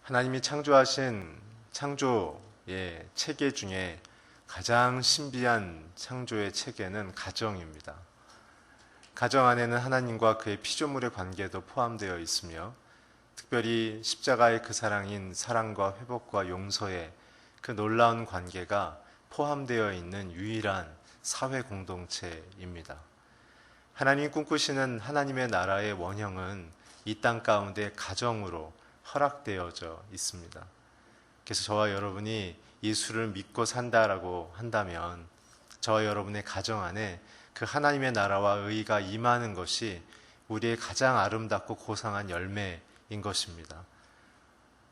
하나님이 창조하신 창조의 체계 중에 가장 신비한 창조의 체계는 가정입니다. 가정 안에는 하나님과 그의 피조물의 관계도 포함되어 있으며 특별히 십자가의 그 사랑인 사랑과 회복과 용서의 그 놀라운 관계가 포함되어 있는 유일한 사회 공동체입니다. 하나님이 꿈꾸시는 하나님의 나라의 원형은 이 땅 가운데 가정으로 허락되어져 있습니다. 그래서 저와 여러분이 예수를 믿고 산다라고 한다면 저와 여러분의 가정 안에 그 하나님의 나라와 의가 임하는 것이 우리의 가장 아름답고 고상한 열매인 것입니다.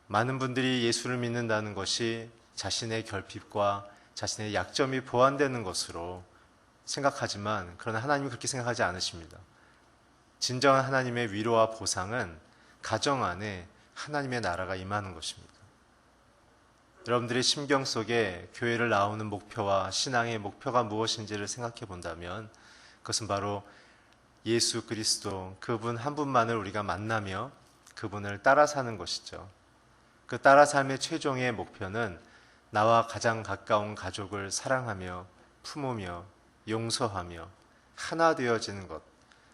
많은 분들이 예수를 믿는다는 것이 자신의 결핍과 자신의 약점이 보완되는 것으로 생각하지만 그러나 하나님은 그렇게 생각하지 않으십니다. 진정한 하나님의 위로와 보상은 가정 안에 하나님의 나라가 임하는 것입니다. 여러분들의 심경 속에 교회를 나오는 목표와 신앙의 목표가 무엇인지를 생각해 본다면 그것은 바로 예수 그리스도 그분 한 분만을 우리가 만나며 그분을 따라 사는 것이죠. 그 따라 삶의 최종의 목표는 나와 가장 가까운 가족을 사랑하며 품으며 용서하며 하나 되어지는 것,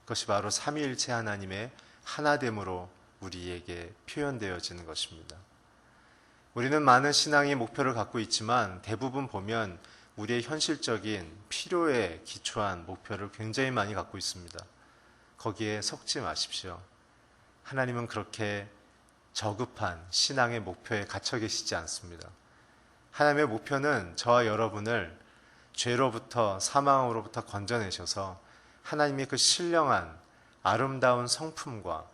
그것이 바로 삼위일체 하나님의 하나됨으로 우리에게 표현되어지는 것입니다. 우리는 많은 신앙의 목표를 갖고 있지만 대부분 보면 우리의 현실적인 필요에 기초한 목표를 굉장히 많이 갖고 있습니다. 거기에 속지 마십시오. 하나님은 그렇게 저급한 신앙의 목표에 갇혀 계시지 않습니다. 하나님의 목표는 저와 여러분을 죄로부터 사망으로부터 건져내셔서 하나님의 그 신령한 아름다운 성품과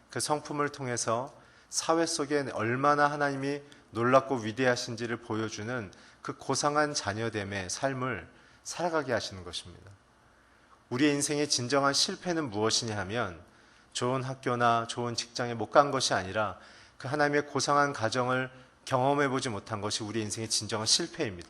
그 성품을 통해서 사회 속에 얼마나 하나님이 놀랍고 위대하신지를 보여주는 그 고상한 자녀됨의 삶을 살아가게 하시는 것입니다. 우리의 인생의 진정한 실패는 무엇이냐 하면 좋은 학교나 좋은 직장에 못 간 것이 아니라 그 하나님의 고상한 가정을 경험해보지 못한 것이 우리의 인생의 진정한 실패입니다.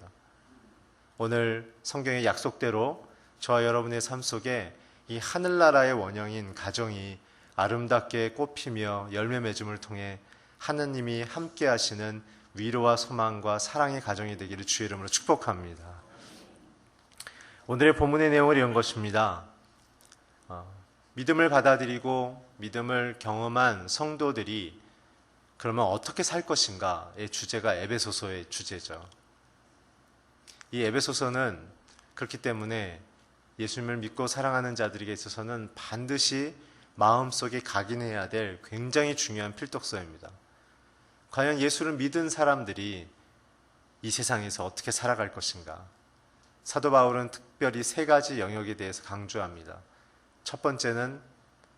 오늘 성경의 약속대로 저와 여러분의 삶 속에 이 하늘나라의 원형인 가정이 아름답게 꽃피며 열매 맺음을 통해 하느님이 함께 하시는 위로와 소망과 사랑의 가정이 되기를 주의 이름으로 축복합니다. 오늘의 본문의 내용은 이런 것입니다. 믿음을 받아들이고 믿음을 경험한 성도들이 그러면 어떻게 살 것인가의 주제가 에베소서의 주제죠. 이 에베소서는 그렇기 때문에 예수님을 믿고 사랑하는 자들에게 있어서는 반드시 마음속에 각인해야 될 굉장히 중요한 필독서입니다. 과연 예수를 믿은 사람들이 이 세상에서 어떻게 살아갈 것인가? 사도 바울은 특별히 세 가지 영역에 대해서 강조합니다. 첫 번째는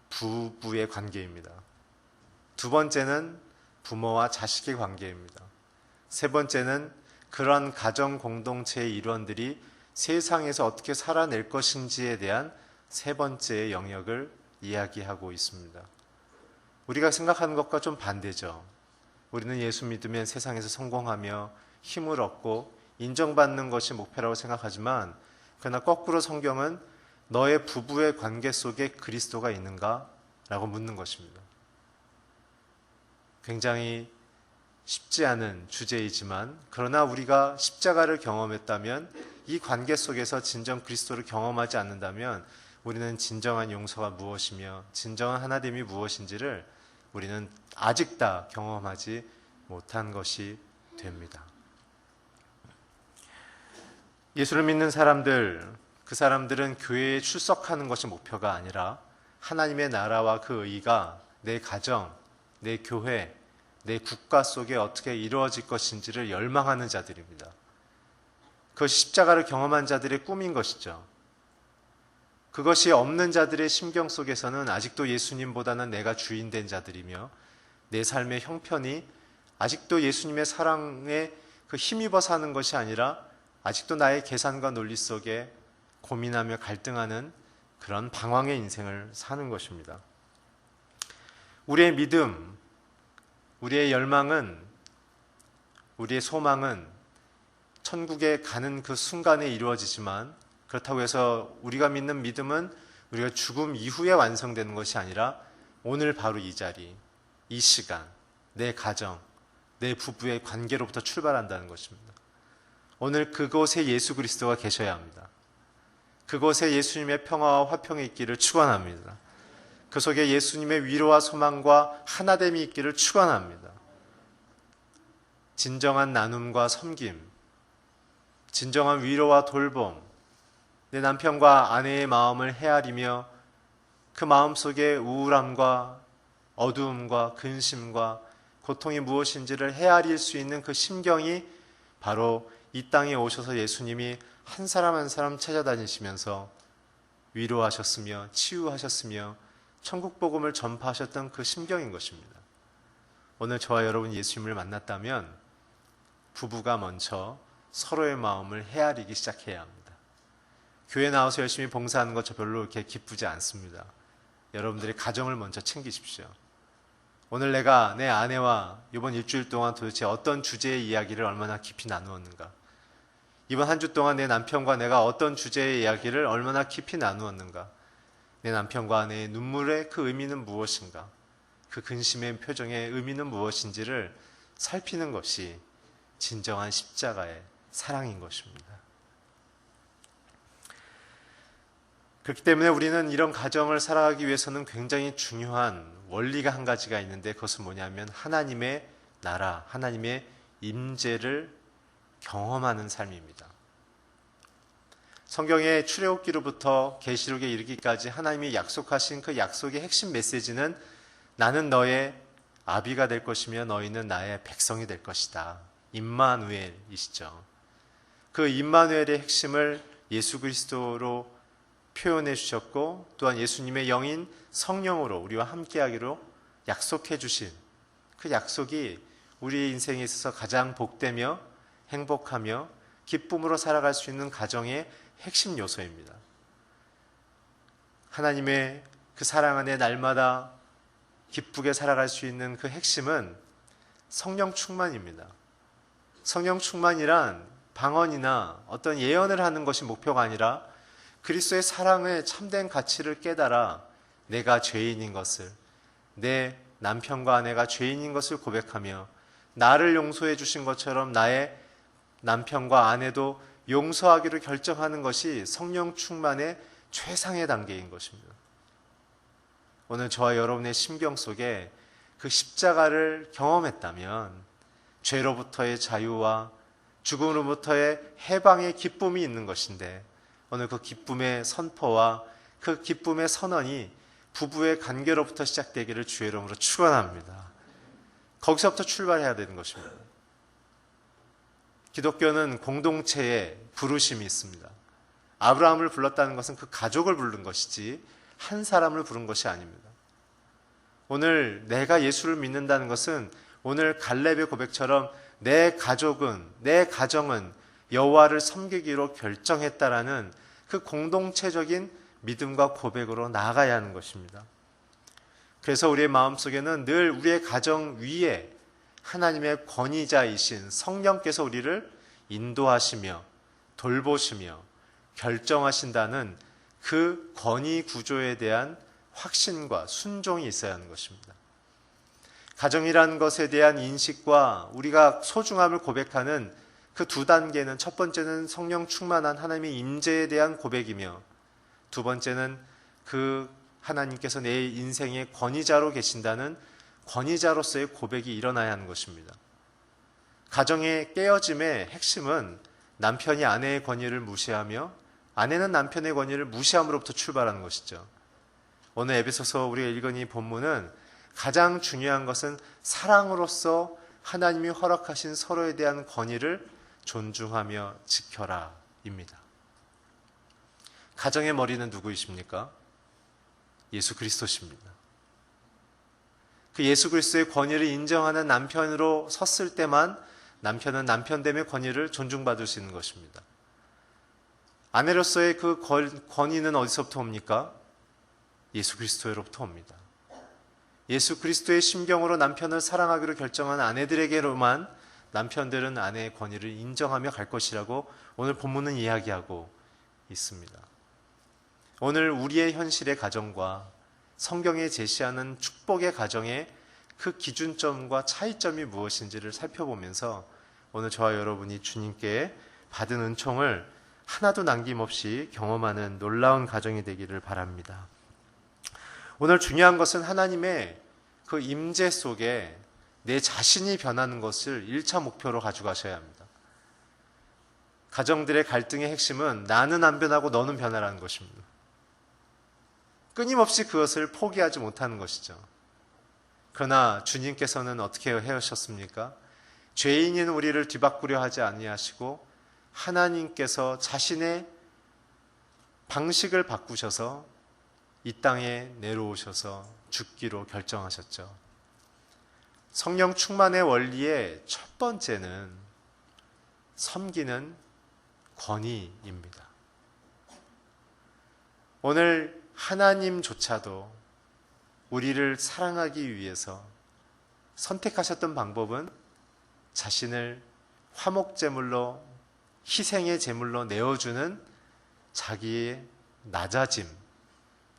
부부의 관계입니다. 두 번째는 부모와 자식의 관계입니다. 세 번째는 그러한 가정 공동체의 일원들이 세상에서 어떻게 살아낼 것인지에 대한 세 번째의 영역을 이야기하고 있습니다. 우리가 생각하는 것과 좀 반대죠. 우리는 예수 믿으면 세상에서 성공하며 힘을 얻고 인정받는 것이 목표라고 생각하지만 그러나 거꾸로 성경은 너의 부부의 관계 속에 그리스도가 있는가? 라고 묻는 것입니다. 굉장히 쉽지 않은 주제이지만 그러나 우리가 십자가를 경험했다면 이 관계 속에서 진정 그리스도를 경험하지 않는다면 우리는 진정한 용서가 무엇이며 진정한 하나됨이 무엇인지를 우리는 아직 다 경험하지 못한 것이 됩니다. 예수를 믿는 사람들, 그 사람들은 교회에 출석하는 것이 목표가 아니라 하나님의 나라와 그 의가 내 가정, 내 교회, 내 국가 속에 어떻게 이루어질 것인지를 열망하는 자들입니다. 그것이 십자가를 경험한 자들의 꿈인 것이죠. 그것이 없는 자들의 심경 속에서는 아직도 예수님보다는 내가 주인 된 자들이며 내 삶의 형편이 아직도 예수님의 사랑에 그 힘입어 사는 것이 아니라 아직도 나의 계산과 논리 속에 고민하며 갈등하는 그런 방황의 인생을 사는 것입니다. 우리의 믿음, 우리의 열망은, 우리의 소망은 천국에 가는 그 순간에 이루어지지만 그렇다고 해서 우리가 믿는 믿음은 우리가 죽음 이후에 완성되는 것이 아니라 오늘 바로 이 자리, 이 시간, 내 가정, 내 부부의 관계로부터 출발한다는 것입니다. 오늘 그곳에 예수 그리스도가 계셔야 합니다. 그곳에 예수님의 평화와 화평이 있기를 축원합니다. 그 속에 예수님의 위로와 소망과 하나됨이 있기를 축원합니다. 진정한 나눔과 섬김, 진정한 위로와 돌봄, 내 남편과 아내의 마음을 헤아리며 그 마음속에 우울함과 어두움과 근심과 고통이 무엇인지를 헤아릴 수 있는 그 심경이 바로 이 땅에 오셔서 예수님이 한 사람 한 사람 찾아다니시면서 위로하셨으며 치유하셨으며 천국 복음을 전파하셨던 그 심경인 것입니다. 오늘 저와 여러분 예수님을 만났다면 부부가 먼저 서로의 마음을 헤아리기 시작해야 합니다. 교회 나와서 열심히 봉사하는 것 저 별로 이렇게 기쁘지 않습니다. 여러분들이 가정을 먼저 챙기십시오. 오늘 내가 내 아내와 이번 일주일 동안 도대체 어떤 주제의 이야기를 얼마나 깊이 나누었는가? 이번 한 주 동안 내 남편과 내가 어떤 주제의 이야기를 얼마나 깊이 나누었는가? 내 남편과 아내의 눈물의 그 의미는 무엇인가? 그 근심의 표정의 의미는 무엇인지를 살피는 것이 진정한 십자가의 사랑인 것입니다. 그렇기 때문에 우리는 이런 가정을 살아가기 위해서는 굉장히 중요한 원리가 한 가지가 있는데 그것은 뭐냐면 하나님의 나라, 하나님의 임재를 경험하는 삶입니다. 성경의 출애굽기로부터 계시록에 이르기까지 하나님이 약속하신 그 약속의 핵심 메시지는 나는 너의 아비가 될 것이며 너희는 나의 백성이 될 것이다. 임마누엘이시죠. 그 임마누엘의 핵심을 예수 그리스도로 표현해 주셨고 또한 예수님의 영인 성령으로 우리와 함께하기로 약속해 주신 그 약속이 우리의 인생에 있어서 가장 복되며 행복하며 기쁨으로 살아갈 수 있는 가정의 핵심 요소입니다. 하나님의 그 사랑 안에 날마다 기쁘게 살아갈 수 있는 그 핵심은 성령 충만입니다. 성령 충만이란 방언이나 어떤 예언을 하는 것이 목표가 아니라 그리스도의 사랑의 참된 가치를 깨달아 내가 죄인인 것을, 내 남편과 아내가 죄인인 것을 고백하며 나를 용서해 주신 것처럼 나의 남편과 아내도 용서하기로 결정하는 것이 성령 충만의 최상의 단계인 것입니다. 오늘 저와 여러분의 심경 속에 그 십자가를 경험했다면 죄로부터의 자유와 죽음으로부터의 해방의 기쁨이 있는 것인데 오늘 그 기쁨의 선포와 그 기쁨의 선언이 부부의 관계로부터 시작되기를 주의 이름으로 축원합니다. 거기서부터 출발해야 되는 것입니다. 기독교는 공동체의 부르심이 있습니다. 아브라함을 불렀다는 것은 그 가족을 부른 것이지 한 사람을 부른 것이 아닙니다. 오늘 내가 예수를 믿는다는 것은 오늘 갈렙의 고백처럼 내 가족은, 내 가정은 여호와를 섬기기로 결정했다라는 그 공동체적인 믿음과 고백으로 나아가야 하는 것입니다. 그래서 우리의 마음속에는 늘 우리의 가정 위에 하나님의 권위자이신 성령께서 우리를 인도하시며 돌보시며 결정하신다는 그 권위 구조에 대한 확신과 순종이 있어야 하는 것입니다. 가정이라는 것에 대한 인식과 우리가 소중함을 고백하는 그 두 단계는 첫 번째는 성령 충만한 하나님의 임재에 대한 고백이며 두 번째는 그 하나님께서 내 인생의 권위자로 계신다는 권위자로서의 고백이 일어나야 하는 것입니다. 가정의 깨어짐의 핵심은 남편이 아내의 권위를 무시하며 아내는 남편의 권위를 무시함으로부터 출발하는 것이죠. 오늘 에베소서 우리가 읽은 이 본문은 가장 중요한 것은 사랑으로서 하나님이 허락하신 서로에 대한 권위를 존중하며 지켜라 입니다. 가정의 머리는 누구이십니까? 예수 그리스도십니다. 그 예수 그리스도의 권위를 인정하는 남편으로 섰을 때만 남편은 남편됨의 권위를 존중받을 수 있는 것입니다. 아내로서의 그 권위는 어디서부터 옵니까? 예수 그리스도로부터 옵니다. 예수 그리스도의 심경으로 남편을 사랑하기로 결정한 아내들에게로만 남편들은 아내의 권위를 인정하며 갈 것이라고 오늘 본문은 이야기하고 있습니다. 오늘 우리의 현실의 가정과 성경에 제시하는 축복의 가정의 그 기준점과 차이점이 무엇인지를 살펴보면서 오늘 저와 여러분이 주님께 받은 은총을 하나도 남김없이 경험하는 놀라운 가정이 되기를 바랍니다. 오늘 중요한 것은 하나님의 그 임재 속에 내 자신이 변하는 것을 1차 목표로 가져가셔야 합니다. 가정들의 갈등의 핵심은 나는 안 변하고 너는 변하라는 것입니다. 끊임없이 그것을 포기하지 못하는 것이죠. 그러나 주님께서는 어떻게 해오셨습니까? 죄인인 우리를 뒤바꾸려 하지 아니하시고 하나님께서 자신의 방식을 바꾸셔서 이 땅에 내려오셔서 죽기로 결정하셨죠. 성령 충만의 원리의 첫 번째는 섬기는 권위입니다. 오늘 하나님조차도 우리를 사랑하기 위해서 선택하셨던 방법은 자신을 화목제물로 희생의 제물로 내어주는 자기의 낮아짐,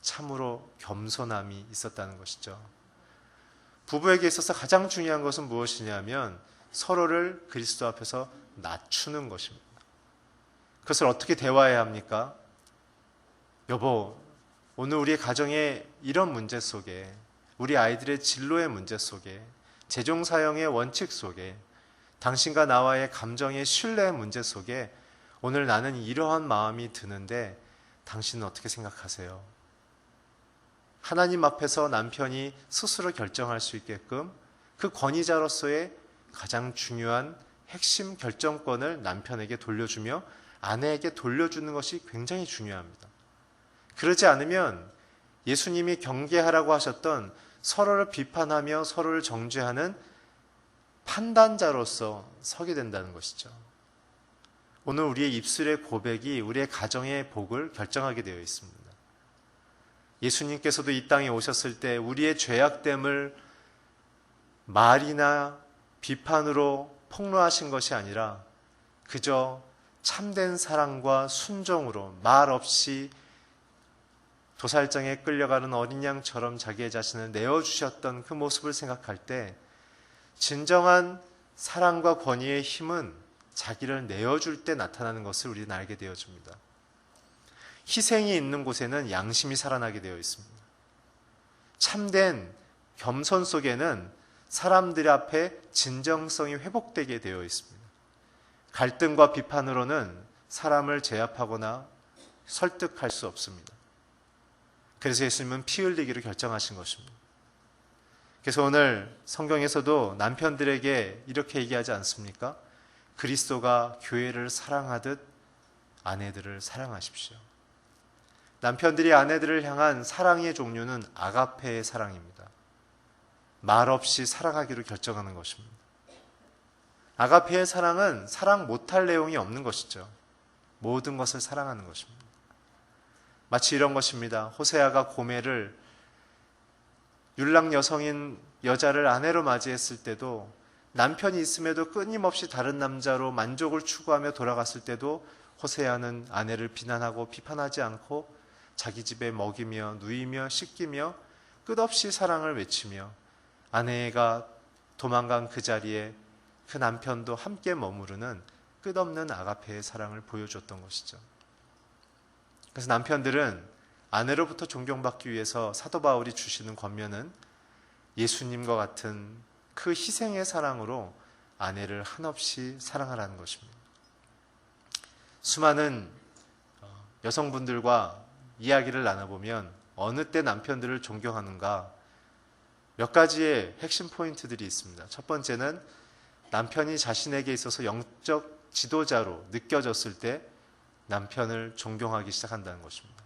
참으로 겸손함이 있었다는 것이죠. 부부에게 있어서 가장 중요한 것은 무엇이냐면 서로를 그리스도 앞에서 낮추는 것입니다. 그것을 어떻게 대화해야 합니까? 여보, 오늘 우리의 가정의 이런 문제 속에, 우리 아이들의 진로의 문제 속에, 재종사형의 원칙 속에, 당신과 나와의 감정의 신뢰의 문제 속에 오늘 나는 이러한 마음이 드는데 당신은 어떻게 생각하세요? 하나님 앞에서 남편이 스스로 결정할 수 있게끔 그 권위자로서의 가장 중요한 핵심 결정권을 남편에게 돌려주며 아내에게 돌려주는 것이 굉장히 중요합니다. 그러지 않으면 예수님이 경계하라고 하셨던 서로를 비판하며 서로를 정죄하는 판단자로서 서게 된다는 것이죠. 오늘 우리의 입술의 고백이 우리의 가정의 복을 결정하게 되어 있습니다. 예수님께서도 이 땅에 오셨을 때 우리의 죄악됨을 말이나 비판으로 폭로하신 것이 아니라 그저 참된 사랑과 순종으로 말 없이 도살장에 끌려가는 어린 양처럼 자기의 자신을 내어주셨던 그 모습을 생각할 때 진정한 사랑과 권위의 힘은 자기를 내어줄 때 나타나는 것을 우리는 알게 되어줍니다. 희생이 있는 곳에는 양심이 살아나게 되어 있습니다. 참된 겸손 속에는 사람들 앞에 진정성이 회복되게 되어 있습니다. 갈등과 비판으로는 사람을 제압하거나 설득할 수 없습니다. 그래서 예수님은 피 흘리기를 결정하신 것입니다. 그래서 오늘 성경에서도 남편들에게 이렇게 얘기하지 않습니까? 그리스도가 교회를 사랑하듯 아내들을 사랑하십시오. 남편들이 아내들을 향한 사랑의 종류는 아가페의 사랑입니다. 말 없이 사랑하기로 결정하는 것입니다. 아가페의 사랑은 사랑 못할 내용이 없는 것이죠. 모든 것을 사랑하는 것입니다. 마치 이런 것입니다. 호세아가 고멜을 율랑 여성인 여자를 아내로 맞이했을 때도 남편이 있음에도 끊임없이 다른 남자로 만족을 추구하며 돌아갔을 때도 호세아는 아내를 비난하고 비판하지 않고 자기 집에 먹이며 누이며 씻기며 끝없이 사랑을 외치며 아내가 도망간 그 자리에 그 남편도 함께 머무르는 끝없는 아가페의 사랑을 보여줬던 것이죠. 그래서 남편들은 아내로부터 존경받기 위해서 사도 바울이 주시는 권면은 예수님과 같은 그 희생의 사랑으로 아내를 한없이 사랑하라는 것입니다. 수많은 여성분들과 이야기를 나눠보면 어느 때 남편들을 존경하는가 몇 가지의 핵심 포인트들이 있습니다. 첫 번째는 남편이 자신에게 있어서 영적 지도자로 느껴졌을 때 남편을 존경하기 시작한다는 것입니다.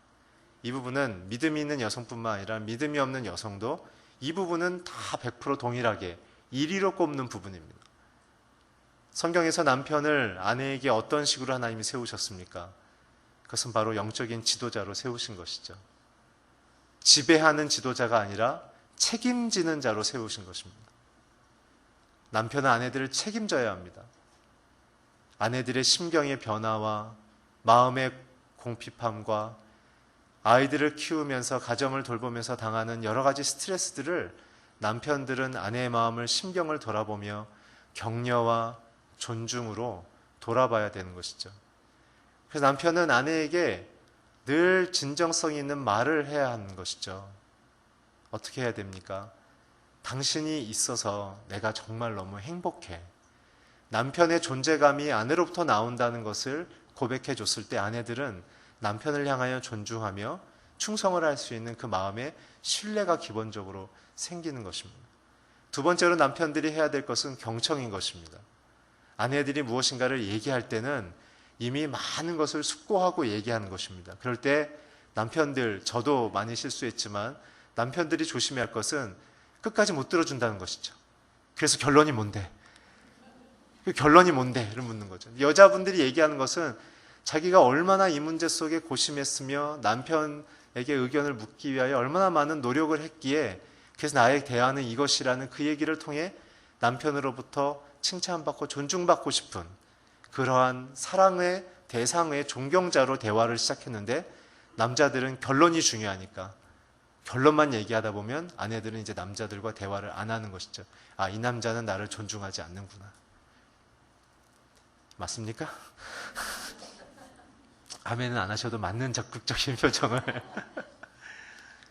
이 부분은 믿음이 있는 여성뿐만 아니라 믿음이 없는 여성도 이 부분은 다 100% 동일하게 1위로 꼽는 부분입니다. 성경에서 남편을 아내에게 어떤 식으로 하나님이 세우셨습니까? 그것은 바로 영적인 지도자로 세우신 것이죠. 지배하는 지도자가 아니라 책임지는 자로 세우신 것입니다. 남편은 아내들을 책임져야 합니다. 아내들의 심경의 변화와 마음의 공핍함과 아이들을 키우면서 가정을 돌보면서 당하는 여러 가지 스트레스들을 남편들은 아내의 마음을 심경을 돌아보며 격려와 존중으로 돌아봐야 되는 것이죠. 그래서 남편은 아내에게 늘 진정성 있는 말을 해야 하는 것이죠. 어떻게 해야 됩니까? 당신이 있어서 내가 정말 너무 행복해. 남편의 존재감이 아내로부터 나온다는 것을 고백해 줬을 때 아내들은 남편을 향하여 존중하며 충성을 할 수 있는 그 마음에 신뢰가 기본적으로 생기는 것입니다. 두 번째로 남편들이 해야 될 것은 경청인 것입니다. 아내들이 무엇인가를 얘기할 때는 이미 많은 것을 숙고하고 얘기하는 것입니다. 그럴 때 남편들, 저도 많이 실수했지만 남편들이 조심해야 할 것은 끝까지 못 들어준다는 것이죠. 그래서 결론이 뭔데? 그 결론이 뭔데? 를 묻는 거죠. 여자분들이 얘기하는 것은 자기가 얼마나 이 문제 속에 고심했으며 남편에게 의견을 묻기 위하여 얼마나 많은 노력을 했기에 그래서 나의 대화는 이것이라는 그 얘기를 통해 남편으로부터 칭찬받고 존중받고 싶은 그러한 사랑의 대상의 존경자로 대화를 시작했는데 남자들은 결론이 중요하니까 결론만 얘기하다 보면 아내들은 이제 남자들과 대화를 안 하는 것이죠. 아, 이 남자는 나를 존중하지 않는구나. 맞습니까? 아멘은 안 하셔도 맞는 적극적인 표정을.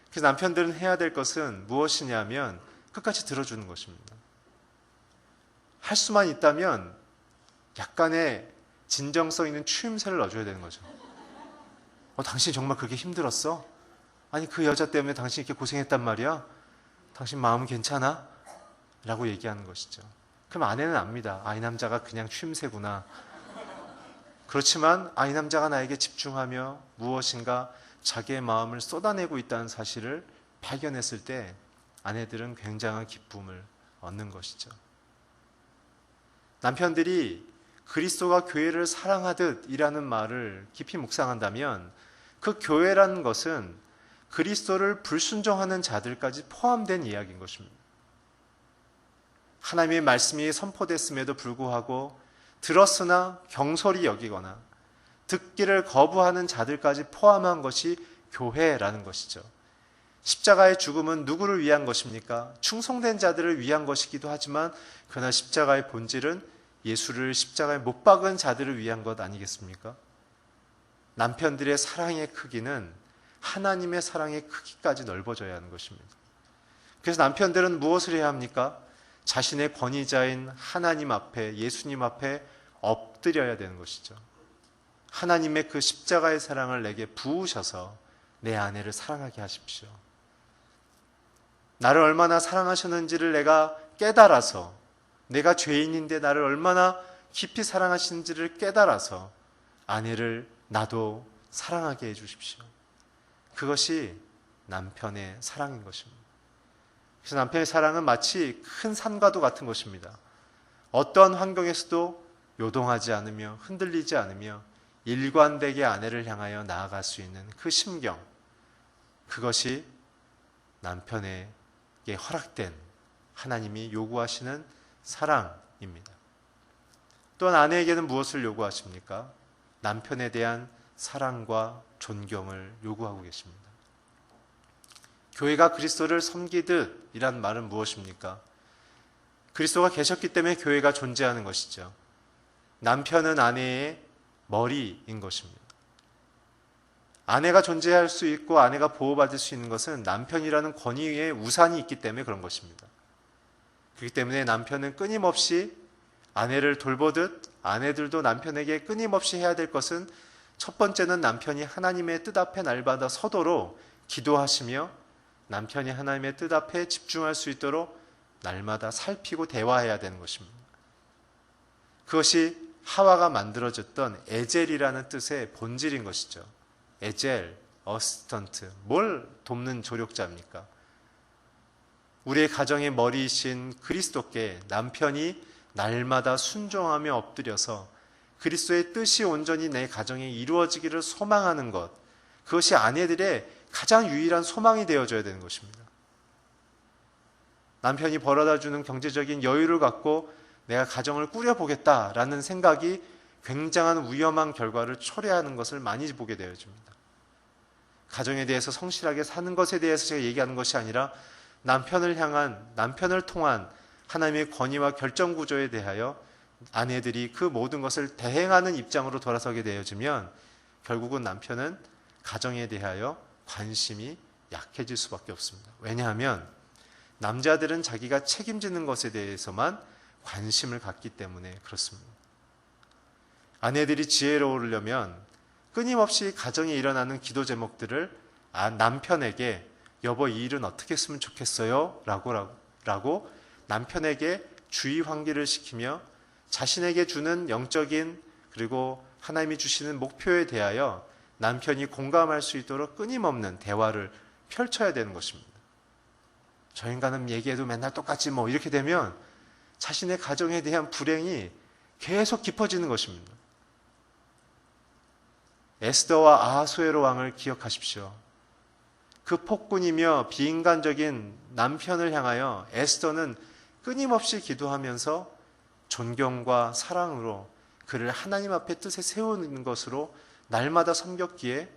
그래서 남편들은 해야 될 것은 무엇이냐면 끝까지 들어주는 것입니다. 할 수만 있다면 약간의 진정성 있는 추임새를 넣어줘야 되는 거죠. 당신 정말 그렇게 힘들었어? 아니 그 여자 때문에 당신 이렇게 고생했단 말이야? 당신 마음은 괜찮아? 라고 얘기하는 것이죠. 그럼 아내는 압니다. 이 남자가 그냥 추임새구나. 그렇지만 이 남자가 나에게 집중하며 무엇인가 자기의 마음을 쏟아내고 있다는 사실을 발견했을 때 아내들은 굉장한 기쁨을 얻는 것이죠. 남편들이 그리스도가 교회를 사랑하듯 이라는 말을 깊이 묵상한다면 그 교회라는 것은 그리스도를 불순종하는 자들까지 포함된 이야기인 것입니다. 하나님의 말씀이 선포됐음에도 불구하고 들었으나 경솔히 여기거나 듣기를 거부하는 자들까지 포함한 것이 교회라는 것이죠. 십자가의 죽음은 누구를 위한 것입니까? 충성된 자들을 위한 것이기도 하지만 그러나 십자가의 본질은 예수를 십자가에 못 박은 자들을 위한 것 아니겠습니까? 남편들의 사랑의 크기는 하나님의 사랑의 크기까지 넓어져야 하는 것입니다. 그래서 남편들은 무엇을 해야 합니까? 자신의 권위자인 하나님 앞에, 예수님 앞에 엎드려야 되는 것이죠. 하나님의 그 십자가의 사랑을 내게 부으셔서 내 아내를 사랑하게 하십시오. 나를 얼마나 사랑하셨는지를 내가 깨달아서, 내가 죄인인데 나를 얼마나 깊이 사랑하시는지를 깨달아서 아내를 나도 사랑하게 해주십시오. 그것이 남편의 사랑인 것입니다. 그래서 남편의 사랑은 마치 큰 산과도 같은 것입니다. 어떠한 환경에서도 요동하지 않으며 흔들리지 않으며 일관되게 아내를 향하여 나아갈 수 있는 그 심경, 그것이 남편에게 허락된 하나님이 요구하시는 사랑입니다. 또한 아내에게는 무엇을 요구하십니까? 남편에 대한 사랑과 존경을 요구하고 계십니다. 교회가 그리스도를 섬기듯 이란 말은 무엇입니까? 그리스도가 계셨기 때문에 교회가 존재하는 것이죠. 남편은 아내의 머리인 것입니다. 아내가 존재할 수 있고 아내가 보호받을 수 있는 것은 남편이라는 권위의 우산이 있기 때문에 그런 것입니다. 그렇기 때문에 남편은 끊임없이 아내를 돌보듯 아내들도 남편에게 끊임없이 해야 될 것은 첫 번째는 남편이 하나님의 뜻 앞에 날마다 서도록 기도하시며 남편이 하나님의 뜻 앞에 집중할 수 있도록 날마다 살피고 대화해야 되는 것입니다. 그것이 하와가 만들어졌던 에젤이라는 뜻의 본질인 것이죠. 에젤, 어시스턴트, 뭘 돕는 조력자입니까? 우리의 가정의 머리이신 그리스도께 남편이 날마다 순종하며 엎드려서 그리스도의 뜻이 온전히 내 가정에 이루어지기를 소망하는 것, 그것이 아내들의 가장 유일한 소망이 되어줘야 되는 것입니다. 남편이 벌어다주는 경제적인 여유를 갖고 내가 가정을 꾸려보겠다라는 생각이 굉장한 위험한 결과를 초래하는 것을 많이 보게 되어집니다. 가정에 대해서 성실하게 사는 것에 대해서 제가 얘기하는 것이 아니라 남편을 통한 하나님의 권위와 결정 구조에 대하여 아내들이 그 모든 것을 대행하는 입장으로 돌아서게 되어지면 결국은 남편은 가정에 대하여 관심이 약해질 수밖에 없습니다. 왜냐하면 남자들은 자기가 책임지는 것에 대해서만 관심을 갖기 때문에 그렇습니다. 아내들이 지혜로우려면 끊임없이 가정에 일어나는 기도 제목들을 남편에게 여보 이 일은 어떻게 했으면 좋겠어요? 라고 남편에게 주의 환기를 시키며 자신에게 주는 영적인 그리고 하나님이 주시는 목표에 대하여 남편이 공감할 수 있도록 끊임없는 대화를 펼쳐야 되는 것입니다. 저 인간은 얘기해도 맨날 똑같지 뭐 이렇게 되면 자신의 가정에 대한 불행이 계속 깊어지는 것입니다. 에스더와 아하수에로 왕을 기억하십시오. 그 폭군이며 비인간적인 남편을 향하여 에스더는 끊임없이 기도하면서 존경과 사랑으로 그를 하나님 앞에 뜻에 세우는 것으로 날마다 섬겼기에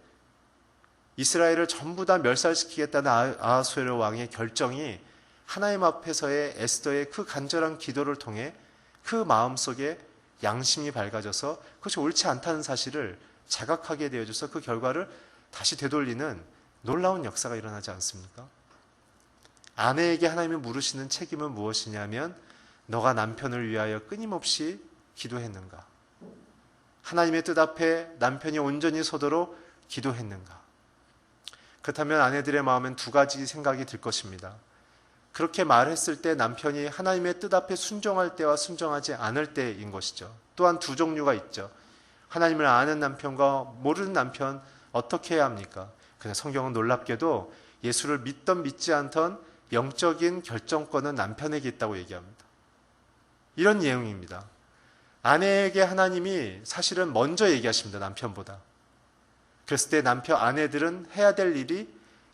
이스라엘을 전부 다 멸살시키겠다는 아하수에로 왕의 결정이 하나님 앞에서의 에스더의 그 간절한 기도를 통해 그 마음속에 양심이 밝아져서 그것이 옳지 않다는 사실을 자각하게 되어져서 그 결과를 다시 되돌리는 놀라운 역사가 일어나지 않습니까? 아내에게 하나님이 물으시는 책임은 무엇이냐면 너가 남편을 위하여 끊임없이 기도했는가? 하나님의 뜻 앞에 남편이 온전히 서도록 기도했는가? 그렇다면 아내들의 마음엔 두 가지 생각이 들 것입니다. 그렇게 말했을 때 남편이 하나님의 뜻 앞에 순종할 때와 순종하지 않을 때인 것이죠. 또한 두 종류가 있죠. 하나님을 아는 남편과 모르는 남편 어떻게 해야 합니까? 그냥 성경은 놀랍게도 예수를 믿던 믿지 않던 영적인 결정권은 남편에게 있다고 얘기합니다. 이런 내용입니다. 아내에게 하나님이 사실은 먼저 얘기하십니다. 남편보다. 그랬을 때 아내들은 해야 될 일이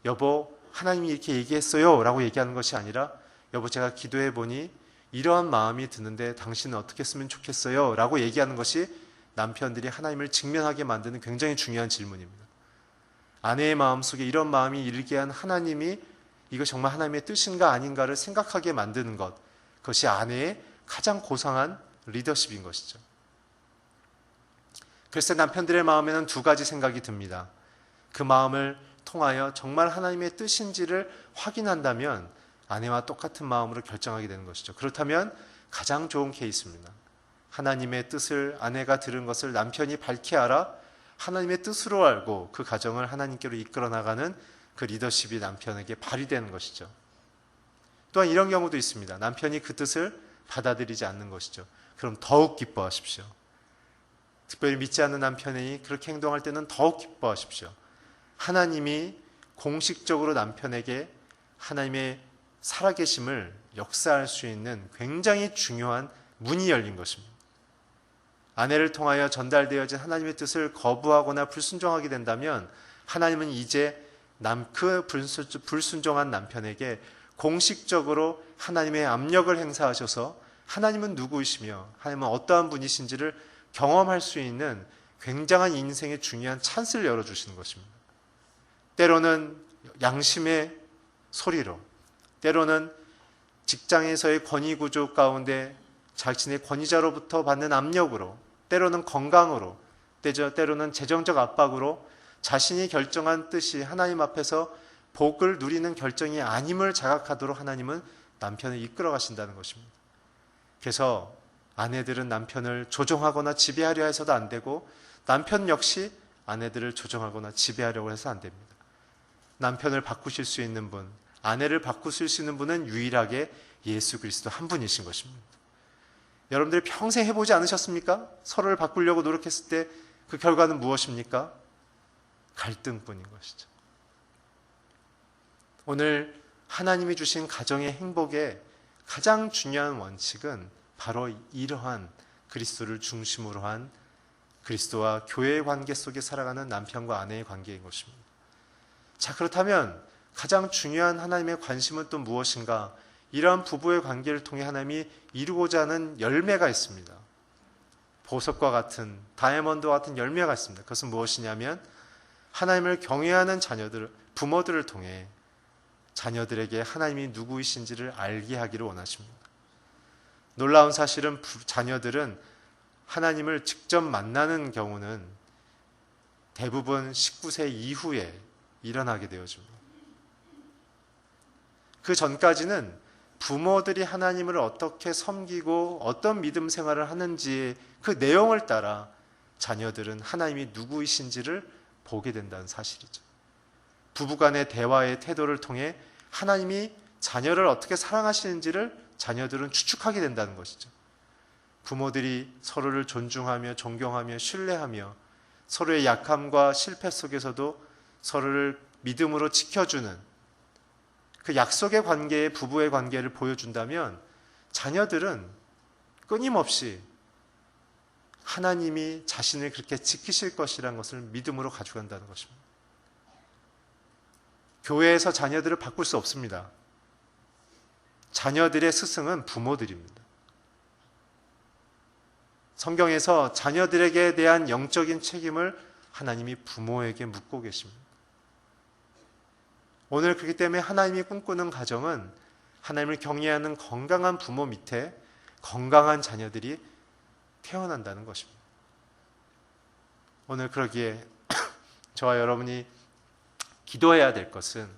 여보 하나님이 이렇게 얘기했어요 라고 얘기하는 것이 아니라 여보 제가 기도해 보니 이러한 마음이 드는데 당신은 어떻게 했으면 좋겠어요 라고 얘기하는 것이 남편들이 하나님을 직면하게 만드는 굉장히 중요한 질문입니다. 아내의 마음속에 이런 마음이 일게 한 하나님이 이거 정말 하나님의 뜻인가 아닌가를 생각하게 만드는 것, 그것이 아내의 가장 고상한 리더십인 것이죠. 그래서 남편들의 마음에는 두 가지 생각이 듭니다. 그 마음을 통하여 정말 하나님의 뜻인지를 확인한다면 아내와 똑같은 마음으로 결정하게 되는 것이죠. 그렇다면 가장 좋은 케이스입니다. 하나님의 뜻을 아내가 들은 것을 남편이 밝히 알아 하나님의 뜻으로 알고 그 가정을 하나님께로 이끌어 나가는 그 리더십이 남편에게 발휘되는 것이죠. 또한 이런 경우도 있습니다. 남편이 그 뜻을 받아들이지 않는 것이죠. 그럼 더욱 기뻐하십시오. 특별히 믿지 않는 남편이 그렇게 행동할 때는 더욱 기뻐하십시오. 하나님이 공식적으로 남편에게 하나님의 살아계심을 역사할 수 있는 굉장히 중요한 문이 열린 것입니다. 아내를 통하여 전달되어진 하나님의 뜻을 거부하거나 불순종하게 된다면 하나님은 이제 그 불순종한 남편에게 공식적으로 하나님의 압력을 행사하셔서 하나님은 누구이시며 하나님은 어떠한 분이신지를 경험할 수 있는 굉장한 인생의 중요한 찬스를 열어주시는 것입니다. 때로는 양심의 소리로, 때로는 직장에서의 권위 구조 가운데 자신의 권위자로부터 받는 압력으로, 때로는 건강으로, 때로는 재정적 압박으로 자신이 결정한 뜻이 하나님 앞에서 복을 누리는 결정이 아님을 자각하도록 하나님은 남편을 이끌어 가신다는 것입니다. 그래서 아내들은 남편을 조종하거나 지배하려 해서도 안 되고 남편 역시 아내들을 조종하거나 지배하려고 해서 안 됩니다. 남편을 바꾸실 수 있는 분, 아내를 바꾸실 수 있는 분은 유일하게 예수 그리스도 한 분이신 것입니다. 여러분들이 평생 해보지 않으셨습니까? 서로를 바꾸려고 노력했을 때 그 결과는 무엇입니까? 갈등뿐인 것이죠. 오늘 하나님이 주신 가정의 행복의 가장 중요한 원칙은 바로 이러한 그리스도를 중심으로 한 그리스도와 교회의 관계 속에 살아가는 남편과 아내의 관계인 것입니다. 자, 그렇다면 가장 중요한 하나님의 관심은 또 무엇인가? 이러한 부부의 관계를 통해 하나님이 이루고자 하는 열매가 있습니다. 보석과 같은, 다이아몬드와 같은 열매가 있습니다. 그것은 무엇이냐면 하나님을 경외하는 자녀들, 부모들을 통해 자녀들에게 하나님이 누구이신지를 알게 하기를 원하십니다. 놀라운 사실은 자녀들은 하나님을 직접 만나는 경우는 대부분 19세 이후에 일어나게 되어집니다. 그 전까지는 부모들이 하나님을 어떻게 섬기고 어떤 믿음 생활을 하는지 그 내용을 따라 자녀들은 하나님이 누구이신지를 보게 된다는 사실이죠. 부부간의 대화의 태도를 통해 하나님이 자녀를 어떻게 사랑하시는지를 자녀들은 추측하게 된다는 것이죠. 부모들이 서로를 존중하며 존경하며 신뢰하며 서로의 약함과 실패 속에서도 서로를 믿음으로 지켜주는 그 약속의 관계에 부부의 관계를 보여준다면 자녀들은 끊임없이 하나님이 자신을 그렇게 지키실 것이라는 것을 믿음으로 가져간다는 것입니다. 교회에서 자녀들을 바꿀 수 없습니다. 자녀들의 스승은 부모들입니다. 성경에서 자녀들에게 대한 영적인 책임을 하나님이 부모에게 묻고 계십니다. 오늘 그렇기 때문에 하나님이 꿈꾸는 가정은 하나님을 경외하는 건강한 부모 밑에 건강한 자녀들이 태어난다는 것입니다. 오늘 그러기에 저와 여러분이 기도해야 될 것은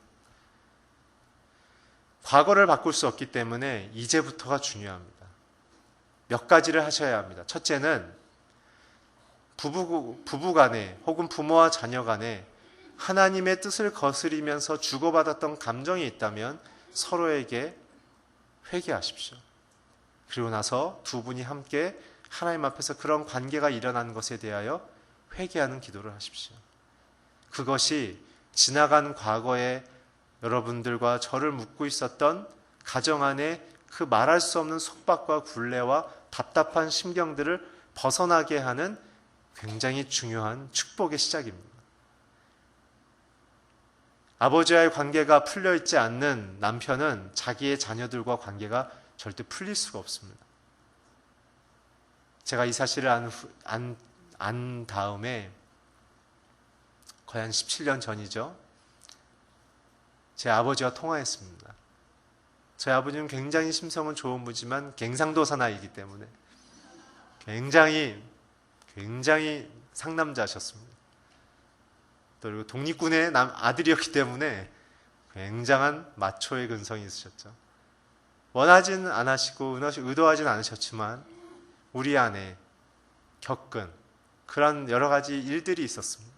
과거를 바꿀 수 없기 때문에 이제부터가 중요합니다. 몇 가지를 하셔야 합니다. 첫째는 부부 간에 혹은 부모와 자녀 간에 하나님의 뜻을 거스리면서 주고받았던 감정이 있다면 서로에게 회개하십시오. 그리고 나서 두 분이 함께 하나님 앞에서 그런 관계가 일어나는 것에 대하여 회개하는 기도를 하십시오. 그것이 지나간 과거에 여러분들과 저를 묻고 있었던 가정 안에 그 말할 수 없는 속박과 굴레와 답답한 심경들을 벗어나게 하는 굉장히 중요한 축복의 시작입니다. 아버지와의 관계가 풀려있지 않는 남편은 자기의 자녀들과 관계가 절대 풀릴 수가 없습니다. 제가 이 사실을 안 다음에 거의 한 17년 전이죠. 제 아버지와 통화했습니다. 저희 아버지는 굉장히 심성은 좋은 분이지만 갱상도 사나이이기 때문에 굉장히 상남자셨습니다. 또 그리고 독립군의 아들이었기 때문에 굉장한 마초의 근성이 있으셨죠. 원하지는 않으시고 의도하지는 않으셨지만 우리 안에 겪은 그런 여러 가지 일들이 있었습니다.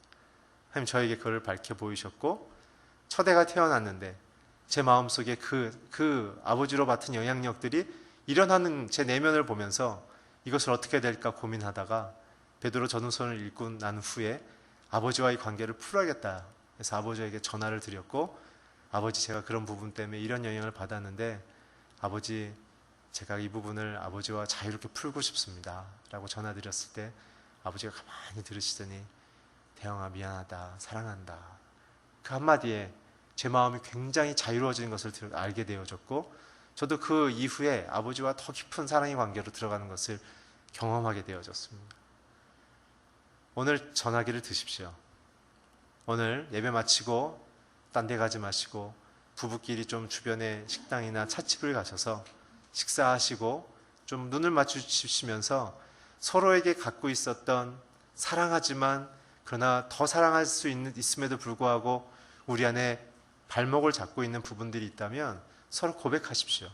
하나님 저에게 그걸 밝혀 보이셨고 첫 애가 태어났는데 제 마음속에 그 아버지로 맡은 영향력들이 일어나는 제 내면을 보면서 이것을 어떻게 될까 고민하다가 베드로 전후서를 읽고 난 후에 아버지와의 관계를 풀어야겠다 해서 아버지에게 전화를 드렸고, 아버지 제가 그런 부분 때문에 이런 영향을 받았는데 아버지 제가 이 부분을 아버지와 자유롭게 풀고 싶습니다 라고 전화드렸을 때 아버지가 가만히 들으시더니 대영아 미안하다 사랑한다 그 한마디에 제 마음이 굉장히 자유로워지는 것을 알게 되어졌고, 저도 그 이후에 아버지와 더 깊은 사랑의 관계로 들어가는 것을 경험하게 되어졌습니다. 오늘 전화기를 드십시오. 오늘 예배 마치고 딴 데 가지 마시고 부부끼리 좀 주변에 식당이나 찻집을 가셔서 식사하시고 좀 눈을 맞추시면서 서로에게 갖고 있었던 사랑하지만 그러나 더 사랑할 수 있음에도 불구하고 우리 안에 발목을 잡고 있는 부분들이 있다면 서로 고백하십시오.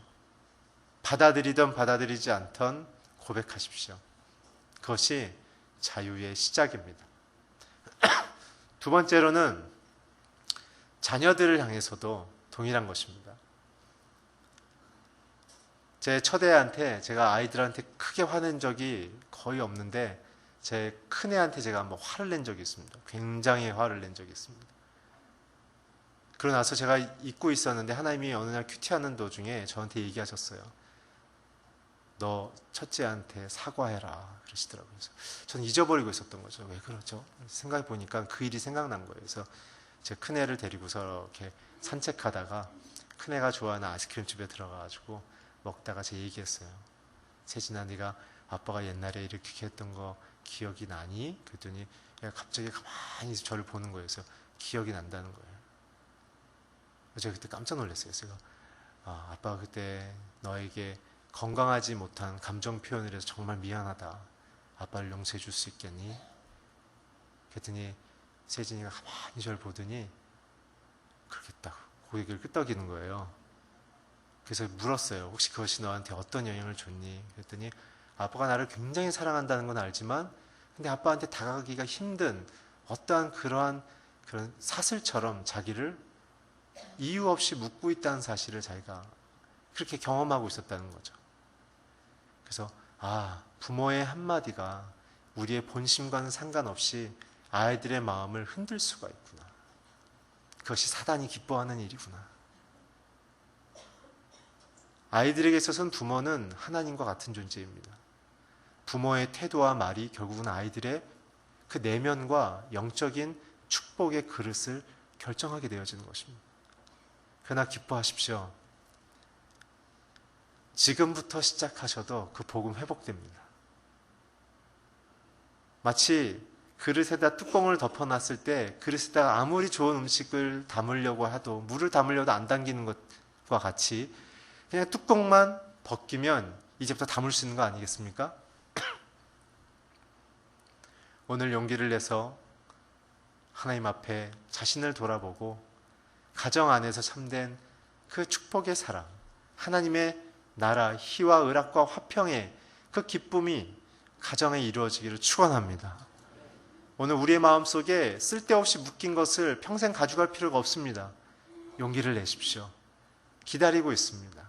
받아들이든 받아들이지 않던 고백하십시오. 그것이 자유의 시작입니다. 두 번째로는 자녀들을 향해서도 동일한 것입니다. 제 첫애한테 제가 아이들한테 크게 화낸 적이 거의 없는데 제 큰애한테 제가 한번 화를 낸 적이 있습니다. 굉장히 화를 낸 적이 있습니다. 그러고 나서 제가 잊고 있었는데 하나님이 어느 날 큐티하는 도중에 저한테 얘기하셨어요. 너 첫째한테 사과해라 그러시더라고요. 그래서 저는 잊어버리고 있었던 거죠. 왜 그러죠? 생각해 보니까 그 일이 생각난 거예요. 그래서 제 큰애를 데리고서 이렇게 산책하다가 큰애가 좋아하는 아이스크림 집에 들어가가지고 먹다가 제 얘기했어요. 세진아, 네가 아빠가 옛날에 이렇게 했던 거 기억이 나니? 그랬더니 얘가 갑자기 가만히 저를 보는 거예요. 그래서 기억이 난다는 거예요. 제가 그때 깜짝 놀랐어요. 제가 아빠가 그때 너에게 건강하지 못한 감정 표현을 해서 정말 미안하다. 아빠를 용서해 줄 수 있겠니? 그랬더니 세진이가 가만히 저를 보더니 그렇게 딱 고개를 끄덕이는 거예요. 그래서 물었어요. 혹시 그것이 너한테 어떤 영향을 줬니? 그랬더니 아빠가 나를 굉장히 사랑한다는 건 알지만 근데 아빠한테 다가가기가 힘든 어떠한 그런 사슬처럼 자기를 이유 없이 묶고 있다는 사실을 자기가 그렇게 경험하고 있었다는 거죠. 그래서 부모의 한마디가 우리의 본심과는 상관없이 아이들의 마음을 흔들 수가 있구나. 그것이 사단이 기뻐하는 일이구나. 아이들에게 있어서는 부모는 하나님과 같은 존재입니다. 부모의 태도와 말이 결국은 아이들의 그 내면과 영적인 축복의 그릇을 결정하게 되어지는 것입니다. 그러나 기뻐하십시오. 지금부터 시작하셔도 그 복음 회복됩니다. 마치 그릇에다 뚜껑을 덮어놨을 때 그릇에다가 아무리 좋은 음식을 담으려고 해도 물을 담으려도 안 담기는 것과 같이 그냥 뚜껑만 벗기면 이제부터 담을 수 있는 거 아니겠습니까? 오늘 용기를 내서 하나님 앞에 자신을 돌아보고 가정 안에서 참된 그 축복의 사랑, 하나님의 나라, 희와 의락과 화평의 그 기쁨이 가정에 이루어지기를 축원합니다. 오늘 우리의 마음속에 쓸데없이 묶인 것을 평생 가져갈 필요가 없습니다. 용기를 내십시오. 기다리고 있습니다.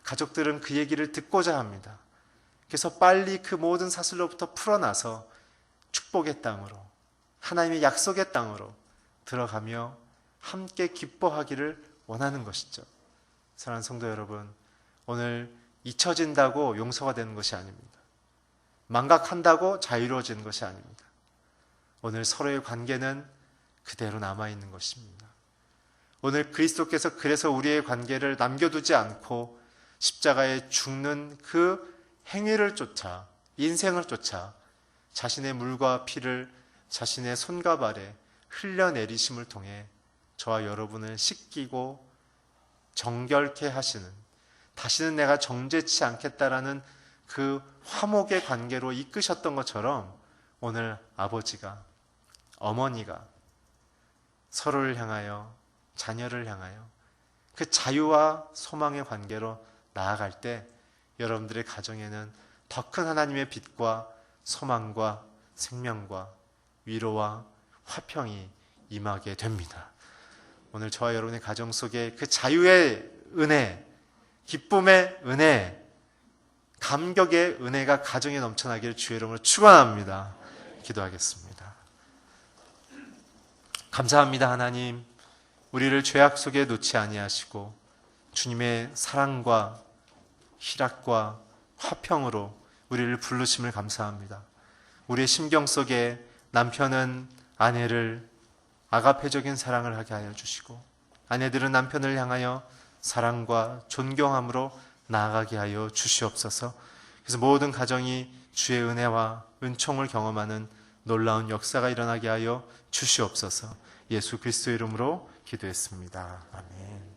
가족들은 그 얘기를 듣고자 합니다. 그래서 빨리 그 모든 사슬로부터 풀어나서 축복의 땅으로, 하나님의 약속의 땅으로 들어가며 함께 기뻐하기를 원하는 것이죠. 사랑하는 성도 여러분, 오늘 잊혀진다고 용서가 되는 것이 아닙니다. 망각한다고 자유로워지는 것이 아닙니다. 오늘 서로의 관계는 그대로 남아있는 것입니다. 오늘 그리스도께서 그래서 우리의 관계를 남겨두지 않고 십자가에 죽는 그 행위를 쫓아, 인생을 쫓아 자신의 물과 피를 자신의 손과 발에 흘려내리심을 통해 저와 여러분을 씻기고 정결케 하시는, 다시는 내가 정죄치 않겠다라는 그 화목의 관계로 이끄셨던 것처럼 오늘 아버지가, 어머니가 서로를 향하여, 자녀를 향하여 그 자유와 소망의 관계로 나아갈 때 여러분들의 가정에는 더 큰 하나님의 빛과 소망과 생명과 위로와 화평이 임하게 됩니다. 오늘 저와 여러분의 가정 속에 그 자유의 은혜, 기쁨의 은혜, 감격의 은혜가 가정에 넘쳐나기를 주의 이름으로 축원합니다. 기도하겠습니다. 감사합니다. 하나님, 우리를 죄악 속에 놓지 아니하시고 주님의 사랑과 희락과 화평으로 우리를 부르심을 감사합니다. 우리의 심경 속에 남편은 아내를 아가페적인 사랑을 하게 하여 주시고 아내들은 남편을 향하여 사랑과 존경함으로 나아가게 하여 주시옵소서. 그래서 모든 가정이 주의 은혜와 은총을 경험하는 놀라운 역사가 일어나게 하여 주시옵소서. 예수 그리스도의 이름으로 기도했습니다. 아멘.